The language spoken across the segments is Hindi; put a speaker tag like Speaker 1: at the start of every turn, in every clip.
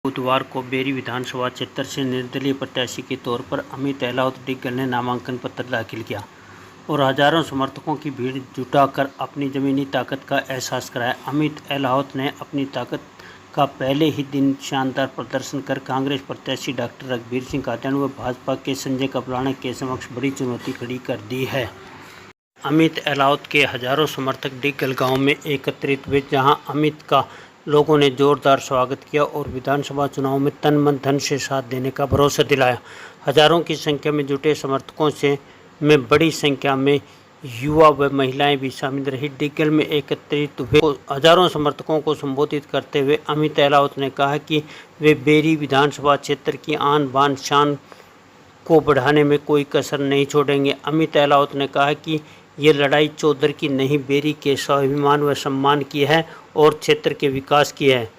Speaker 1: बुधवार को बेरी विधानसभा क्षेत्र से निर्दलीय प्रत्याशी के तौर पर अमित अहलावत डिग्गल ने नामांकन पत्र दाखिल किया और हजारों समर्थकों की भीड़ जुटाकर अपनी जमीनी ताकत का एहसास कराया। अमित अहलावत ने अपनी ताकत का पहले ही दिन शानदार प्रदर्शन कर कांग्रेस प्रत्याशी डॉक्टर रघुवीर सिंह कात्यायन व भाजपा के संजय कपलाणे के समक्ष बड़ी चुनौती खड़ी कर दी है। अमित अहलावत के हजारों समर्थक डिग्गल गांव में एकत्रित हुए, जहां अमित का लोगों ने जोरदार स्वागत किया और विधानसभा चुनाव में तन मन धन से साथ देने का भरोसा दिलाया। हजारों की संख्या में जुटे समर्थकों में बड़ी संख्या में युवा व महिलाएं भी शामिल रही। डिग्गल में एकत्रित हुए हजारों समर्थकों को संबोधित करते हुए अमित अहलावत ने कहा कि वे बेरी विधानसभा क्षेत्र की आन बान शान को बढ़ाने में कोई कसर नहीं छोड़ेंगे। अमित अहलावत ने कहा कि ये लड़ाई चौधर की नहीं, बेरी के स्वाभिमान व सम्मान की है और क्षेत्र के विकास की है,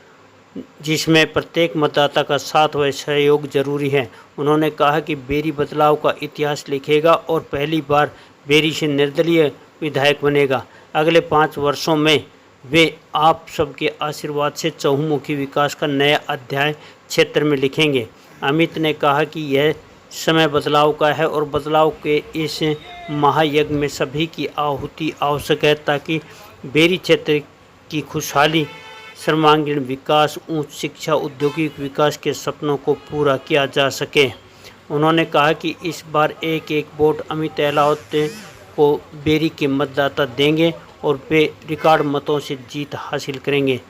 Speaker 1: जिसमें प्रत्येक मतदाता का साथ व सहयोग जरूरी है। उन्होंने कहा कि बेरी बदलाव का इतिहास लिखेगा और पहली बार बेरी से निर्दलीय विधायक बनेगा। अगले 5 वर्षों में वे आप सबके आशीर्वाद से चहुमुखी विकास का नया अध्याय क्षेत्र में लिखेंगे। अमित ने कहा कि यह समय बदलाव का है और बदलाव के इस महायज्ञ में सभी की आहुति आवश्यक है, ताकि बेरी क्षेत्र की खुशहाली, सर्वांगीण विकास, उच्च शिक्षा, औद्योगिक विकास के सपनों को पूरा किया जा सके। उन्होंने कहा कि इस बार एक वोट अमित अहलावत को बेरी के मतदाता देंगे और वे रिकॉर्ड मतों से जीत हासिल करेंगे।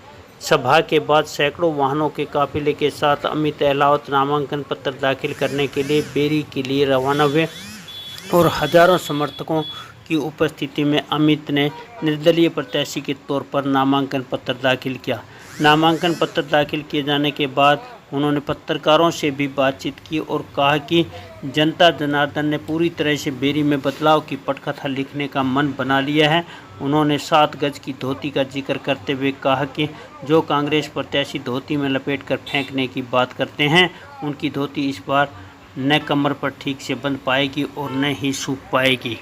Speaker 1: सभा के बाद सैकड़ों वाहनों के काफिले के साथ अमित अहलावत नामांकन पत्र दाखिल करने के लिए बेरी के लिए रवाना हुए और हजारों समर्थकों की उपस्थिति में अमित ने निर्दलीय प्रत्याशी के तौर पर नामांकन पत्र दाखिल किया। नामांकन पत्र दाखिल किए जाने के बाद उन्होंने पत्रकारों से भी बातचीत की और कहा कि जनता जनार्दन ने पूरी तरह से बेरी में बदलाव की पटकथा लिखने का मन बना लिया है। उन्होंने 7 गज की धोती का जिक्र करते हुए कहा कि जो कांग्रेस प्रत्याशी धोती में लपेट कर फेंकने की बात करते हैं, उनकी धोती इस बार न कमर पर ठीक से बंध पाएगी और न ही सूख पाएगी।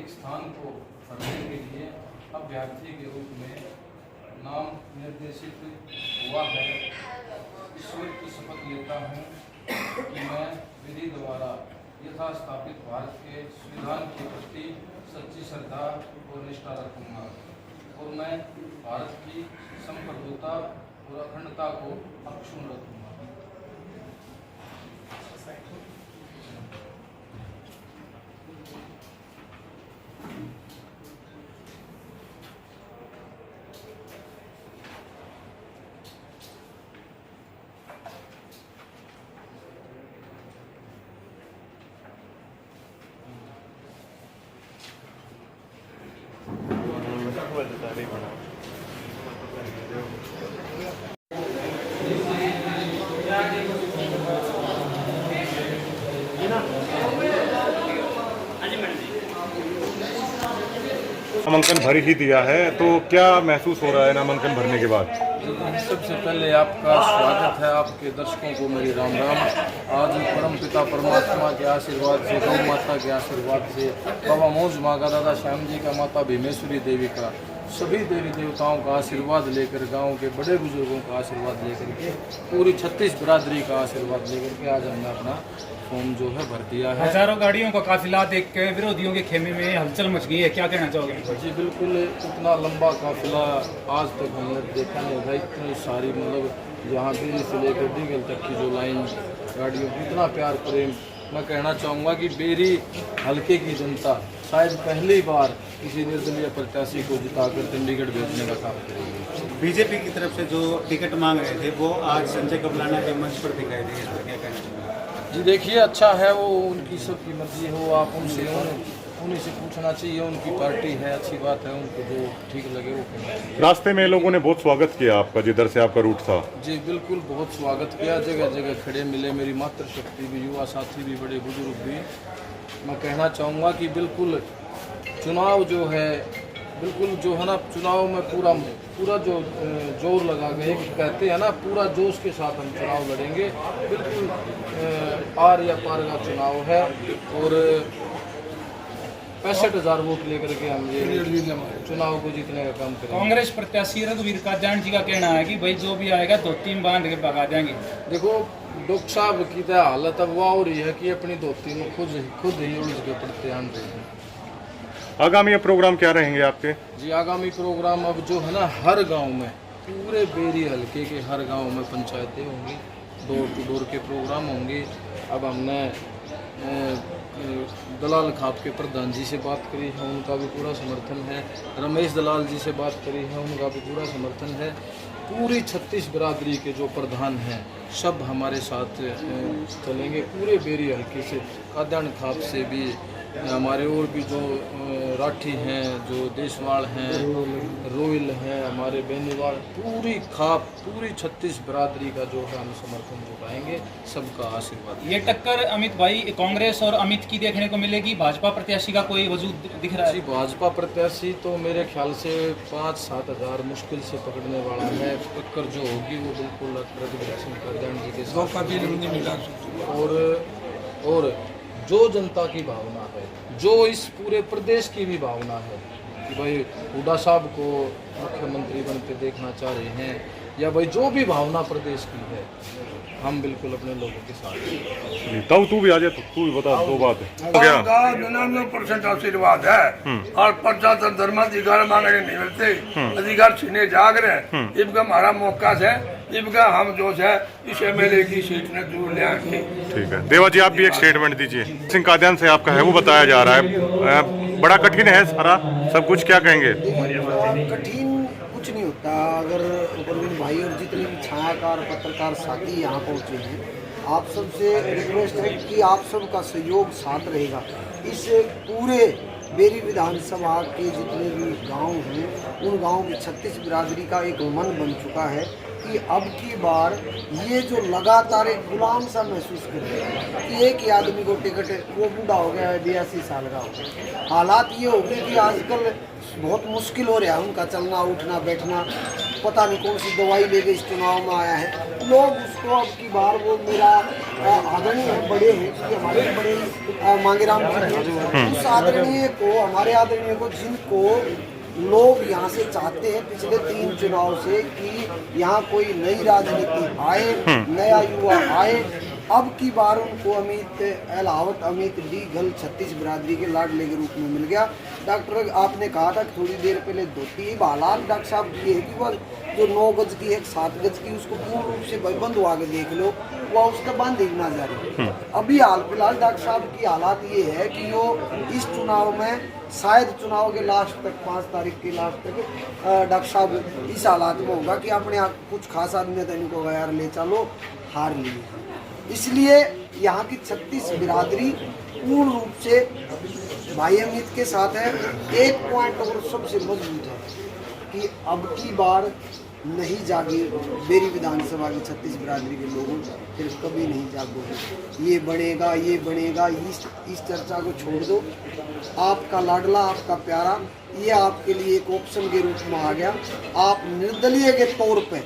Speaker 2: रिक्त स्थान को भरने के लिए अभ्यर्थी के रूप में नाम निर्देशित हुआ है। ईश्वर की शपथ लेता हूँ कि मैं विधि द्वारा यथा स्थापित भारत के संविधान के प्रति सच्ची श्रद्धा और निष्ठा रखूँगा और मैं भारत की संप्रभुता और अखंडता को अक्षुण्ण रखूँगा।
Speaker 3: नामांकन भर ही दिया है, तो क्या महसूस हो रहा है नामांकन भरने के बाद?
Speaker 2: सबसे पहले आपका स्वागत है, आपके दर्शकों को मेरी राम राम। आज परम पिता परमात्मा के आशीर्वाद से, गौ माता के आशीर्वाद से, बाबा मौज माँ का, दादा श्याम जी का, माता भीमेश्वरी देवी का, सभी देवी देवताओं का आशीर्वाद लेकर, गांव के बड़े बुजुर्गों का आशीर्वाद लेकर के, पूरी 36 बिरादरी का आशीर्वाद लेकर के आज हमने अपना फॉर्म जो है भर दिया है।
Speaker 4: हजारों गाड़ियों का काफिला देख के विरोधियों के खेमे में हलचल मच गई है, क्या कहना चाहोगे?
Speaker 2: जी बिल्कुल, इतना लंबा काफिला आज तक हमने देखा नहीं था। इतनी सारी मतलब यहाँ दिल्ली से लेकर डीगल तक की जो लाइन गाड़ियों की, इतना प्यार प्रेम। मैं कहना चाहूँगा कि बेरी हल्के की जनता शायद पहली बार किसी निर्दलीय प्रत्याशी को जिताकर चंडीगढ़ भेजने का काम करेगी।
Speaker 5: बीजेपी की तरफ से जो टिकट मांग रहे थे वो आज संजय कबलाना के मंच पर दिखाई दिए, तो क्या कहना चाहिए?
Speaker 2: जी देखिए, अच्छा है, वो उनकी सबकी मर्जी हो, आप उनसे उन्हीं से पूछना चाहिए। उनकी पार्टी है, अच्छी बात है, उनको जो ठीक लगे वो कहना चाहिए।
Speaker 3: रास्ते में लोगों ने बहुत स्वागत किया आपका, जिधर से आपका रूट था।
Speaker 2: जी बिल्कुल, बहुत स्वागत किया, जगह जगह खड़े मिले, मेरी मातृशक्ति भी, युवा साथी भी, बड़े बुजुर्ग भी। मैं कहना चाहूँगा कि बिल्कुल चुनाव जो है, बिल्कुल जो है ना, चुनाव में पूरा जो जोर लगा के, कहते हैं ना, पूरा जोश के साथ हम चुनाव लड़ेंगे। बिल्कुल आर या पार का चुनाव है और 65,000 वोट लेकर के हम ये चुनाव को जीतने का काम करेंगे।
Speaker 4: कांग्रेस प्रत्याशी रघुवीर कादियान जी का कहना है कि भाई जो भी आएगा 2-3 बांध के भगा देंगे।
Speaker 2: देखो, डॉक्टर साहब की तो हालत अब वह हो रही है कि अपनी धोती में खुद ही उलझ के पड़ते हैं।
Speaker 3: आगामी प्रोग्राम क्या रहेंगे आपके?
Speaker 2: जी आगामी प्रोग्राम अब जो है ना, हर गांव में, पूरे बेरी हलके के हर गांव में पंचायतें होंगी, डोर टू डोर के प्रोग्राम होंगे। अब हमने दलाल खाप के प्रधान जी से बात करी है, उनका भी पूरा समर्थन है। रमेश दलाल जी से बात करी है, उनका भी पूरा समर्थन है। पूरी 36 बिरादरी के जो प्रधान हैं सब हमारे साथ चलेंगे। पूरे बेरी हल्के से, कादियान खाप से भी हमारे और भी जो राठी हैं, जो देशवाड़ हैं, रोयल हैं, हमारे बेनीवाल, पूरी खाप, पूरी 36 बिरादरी का जो है हम समर्थन जुटाएंगे। सबका आशीर्वाद।
Speaker 4: ये टक्कर अमित भाई कांग्रेस और अमित की देखने को मिलेगी, भाजपा प्रत्याशी का कोई वजूद दिख रहा है?
Speaker 2: जी भाजपा प्रत्याशी तो मेरे ख्याल से 5-7 हज़ार मुश्किल से पकड़ने वाला है। टक्कर जो होगी वो बिल्कुल रघुवीर सिंह कादियान जी के साथ। और जो जनता की भावना है, जो इस पूरे प्रदेश की भी भावना है कि भाई हुड्डा साहब को मुख्यमंत्री बनते देखना चाह रहे हैं, या भाई जो भी भावना प्रदेश की है, हम बिल्कुल अपने लोगों के साथ हैं।
Speaker 3: तब तू भी आ जाए, तू भी बता दो बात है। हो गया
Speaker 6: 99% आशीर्वाद है और प्रजातंत्र धर्माधिकार मांगने नहीं मिलते, अधिकार छीने जाग रहे। इनका हमारा मौका है, इनका हम जो है इस MLA की सीट ने दूर ले आएंगे।
Speaker 3: ठीक है, देवा जी आप भी एक स्टेटमेंट दीजिए। सिंह कादियान से आपका है वो बताया जा रहा है, बड़ा कठिन है सारा सब कुछ, क्या कहेंगे?
Speaker 7: कठिन कुछ नहीं होता। अगर परवीन भाई और जितने भी छायाकार पत्रकार साथी यहाँ पहुँचे हैं, आप सबसे रिक्वेस्ट है कि आप सबका सहयोग साथ रहेगा। इस पूरे बेरी विधानसभा के जितने भी गांव हैं, उन गांव की 36 बिरादरी का एक मन बन चुका है कि अब की बार ये जो लगातार एक गुलाम सा महसूस कर रहे हैं कि एक ही आदमी को टिकट, वो बूढ़ा हो गया है, 82 साल का हो गया। हालात ये हो गए कि आजकल बहुत मुश्किल हो रहा है उनका चलना उठना बैठना। पता नहीं कौन सी दवाई लेके इस चुनाव में आया है। लोग उसको अब की बार वो मेरा आदरणीय बड़े हैं क्योंकि हमारे बड़े मांगेराम जी हैं, उस आदरणीय को हमारे आदरणीय को जिनको लोग यहाँ से चाहते हैं पिछले 3 चुनाव से कि यहाँ कोई नई राजनीति आए, नया युवा आए। अब की बार उनको अमित अलावत अमित डीगल 36 बिरादरी के लाडले के रूप में मिल गया। डॉक्टर आपने कहा था थोड़ी देर पहले धोती हालात डॉक्टर साहब की है कि वह जो 9 गज की है 7 गज की उसको पूर्ण रूप से बंद हुआ के देख लो, वह उसका बंद ही ना जारी। अभी हाल फिलहाल डॉक्टर साहब की हालात ये है कि वो इस चुनाव में शायद चुनाव के लास्ट तक 5 तारीख के लास्ट तक डॉक्टर साहब इस हालात में होगा कि अपने आप कुछ खास आदमी तो इनको यार ले चलो हार लिए। इसलिए यहाँ की 36 बिरादरी पूर्ण रूप से भाई अमित के साथ है। एक पॉइंट और सबसे मजबूत है कि अब की बार नहीं जागे बेरी विधानसभा की 36 बिरादरी के लोगों फिर कभी नहीं जागोगे। ये बनेगा इस चर्चा को छोड़ दो। आपका लाडला आपका प्यारा ये आपके लिए एक ऑप्शन के रूप में आ गया। आप निर्दलीय के तौर पे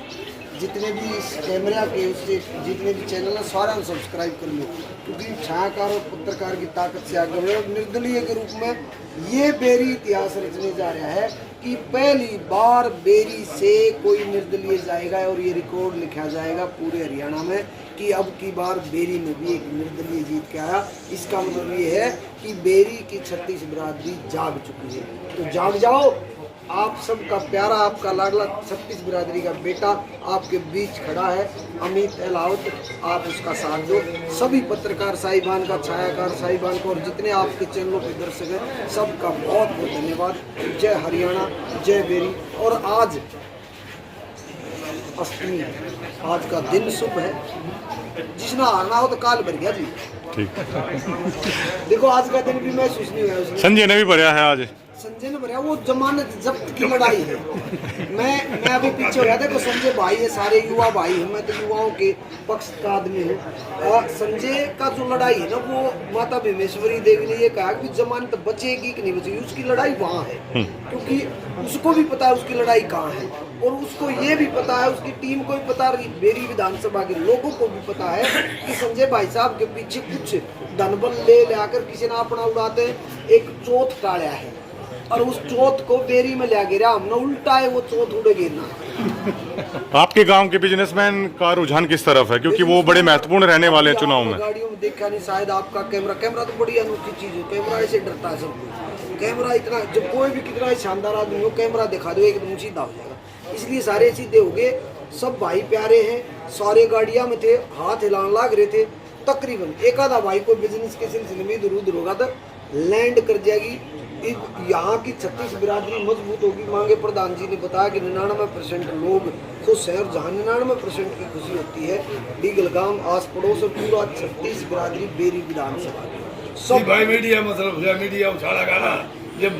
Speaker 7: जितने भी इस कैमरा के उससे जितने भी चैनल हैं सारे हम सब्सक्राइब कर लो, क्योंकि छायाकार और पत्रकार की ताकत से आगे बढ़े। और निर्दलीय के रूप में ये बेरी इतिहास रचने जा रहा है कि पहली बार बेरी से कोई निर्दलीय जाएगा और ये रिकॉर्ड लिखा जाएगा पूरे हरियाणा में कि अब की बार बेरी में भी एक निर्दलीय जीत के आया। इसका मतलब ये है कि बेरी की 36 बिरादरी जाग चुकी है। तो जाग जाओ। आप सबका प्यारा आपका लाडला 36 बिरादरी का बेटा आपके बीच खड़ा है अमित अलावत, आप उसका साथ दो। सभी पत्रकार साहिबान का, छायाकार साहिबान का और जितने आपके चैनलों के दर्शक हैं सबका बहुत बहुत धन्यवाद। जय हरियाणा, जय बेरी। और आज अष्टमी, आज का दिन शुभ है। जिसने हारना हो तो काल भर गया जी।
Speaker 3: ठीक
Speaker 7: देखो आज का दिन भी महसूस नहीं हुआ उसने।
Speaker 3: संजय ने भी भरा है आज।
Speaker 7: संजय ने भरा वो जमानत जब्त की लड़ाई है। मैं अभी पीछे हो गया। देखो संजय भाई है, सारे युवा भाई हैं, मैं तो युवाओं के पक्ष का आदमी हूँ। संजय का जो लड़ाई है ना वो माता भीमेश्वरी देवी ने ये कहा कि जमानत बचेगी कि नहीं बचेगी, उसकी लड़ाई वहाँ है। क्योंकि उसको भी पता है उसकी लड़ाई कहाँ है और उसको ये भी पता है, उसकी टीम को भी पता है, बेरी विधानसभा के लोगों को भी पता है कि संजय भाई साहब के पीछे कुछ धनबल ले आकर किसी ने अपना उड़ाते एक चौथ टाड़ा है और उस चौथ को बेरी में ले गिरा। हमने उल्टा है वो चौथ उड़ गिरना।
Speaker 3: आपके गांव के बिजनेसमैन का रुझान किस तरफ है, क्योंकि वो बड़े महत्वपूर्ण रहने वाले हैं चुनाव में?
Speaker 7: गाड़ियों में देखा नहीं शायद आपका कैमरा तो बड़ी अनोखी चीज है। कैमरा ऐसे डरता है सबको। कैमरा इतना, जब कोई भी कितना शानदार आदमी हो कैमरा दिखा दो एकदम सीधा हो जाएगा। इसलिए सारे सीधे हो गए। सब भाई प्यारे हैं, सारे गाड़ियां में थे, हाथ हिलाने लग रहे थे। तकरीबन एक आधा भाई को बिजनेस के सिलसिले में इधर उधर होगा तो लैंड कर जाएगी। यहाँ की 36 बिरादरी मजबूत होगी। मांगे प्रधान जी ने बताया कि 99% लोग खुश हैं और जहाँ 99% की खुशी होती है डीगल गांव आस पड़ोस और पूरा 36 बिरादरी बेरी विधानसभा
Speaker 6: सब भाई मीडिया मतलब मीडिया उछाला गा ना जब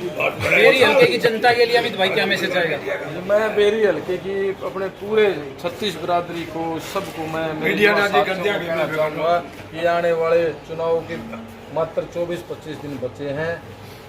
Speaker 4: बेरी हल्के की जनता के लिए अमित भाई क्या मैसेज आएगा?
Speaker 2: मैं बेरी हल्के की अपने पूरे 36 बिरादरी को सबको मैं
Speaker 6: मीडिया ने आज कर दिया
Speaker 2: कहना चाहूँगा कि आने वाले चुनाव के मात्र 24-25 दिन बचे हैं।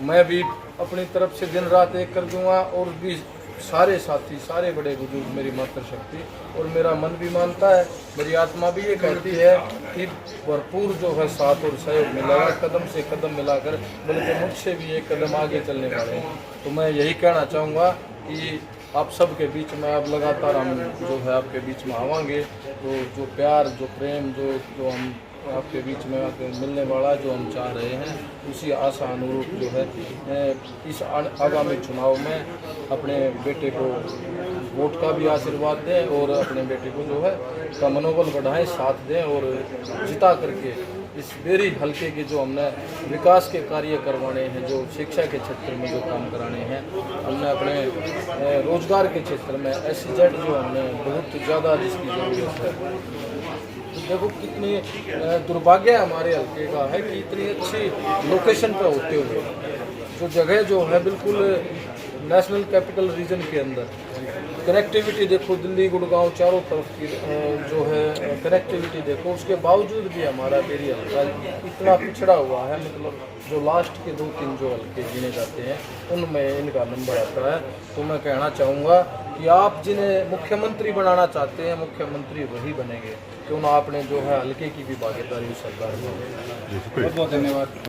Speaker 2: मैं भी अपनी तरफ से दिन रात एक कर दूंगा और भी सारे साथी, सारे बड़े बुजुर्ग, मेरी मातृशक्ति और मेरा मन भी मानता है, मेरी आत्मा भी ये कहती है कि भरपूर जो है साथ और सहयोग मिलेगा, कदम से कदम मिलाकर, बल्कि मुझसे भी एक कदम आगे चलने वाले हैं। तो मैं यही कहना चाहूँगा कि आप सबके बीच में अब लगातार हम जो है आपके बीच में आवांगे। तो जो प्यार, जो प्रेम, जो हम आपके बीच में मिलने वाला जो हम चाह रहे हैं, उसी आशा अनुरूप जो है इस आगामी चुनाव में अपने बेटे को वोट का भी आशीर्वाद दें और अपने बेटे को जो है का मनोबल बढ़ाएं, साथ दें और जिता करके इस बेरी हल्के के जो हमने विकास के कार्य करवाने हैं, जो शिक्षा के क्षेत्र में जो काम कराने हैं, हमने अपने रोजगार के क्षेत्र में SEZ जो हमने बहुत ज़्यादा जिसकी ज़रूरत है। तो देखो कितनी दुर्भाग्य हमारे हल्के का है कि इतनी अच्छी लोकेशन पर होते हुए जो जगह जो है बिल्कुल नेशनल कैपिटल रीजन के अंदर कनेक्टिविटी देखो, दिल्ली गुड़गांव चारों तरफ की जो है कनेक्टिविटी देखो, उसके बावजूद भी हमारा बेरी हल्का इतना पिछड़ा हुआ है। मतलब जो लास्ट के 2-3 जो हल्के गिने जाते हैं उनमें इनका नंबर आता है। तो मैं कहना चाहूँगा कि आप जिन्हें मुख्यमंत्री बनाना चाहते हैं मुख्यमंत्री वही बनेंगे, क्यों ना आपने जो है हल्के की भी भागीदारी सरकार में।
Speaker 4: बहुत बहुत धन्यवाद।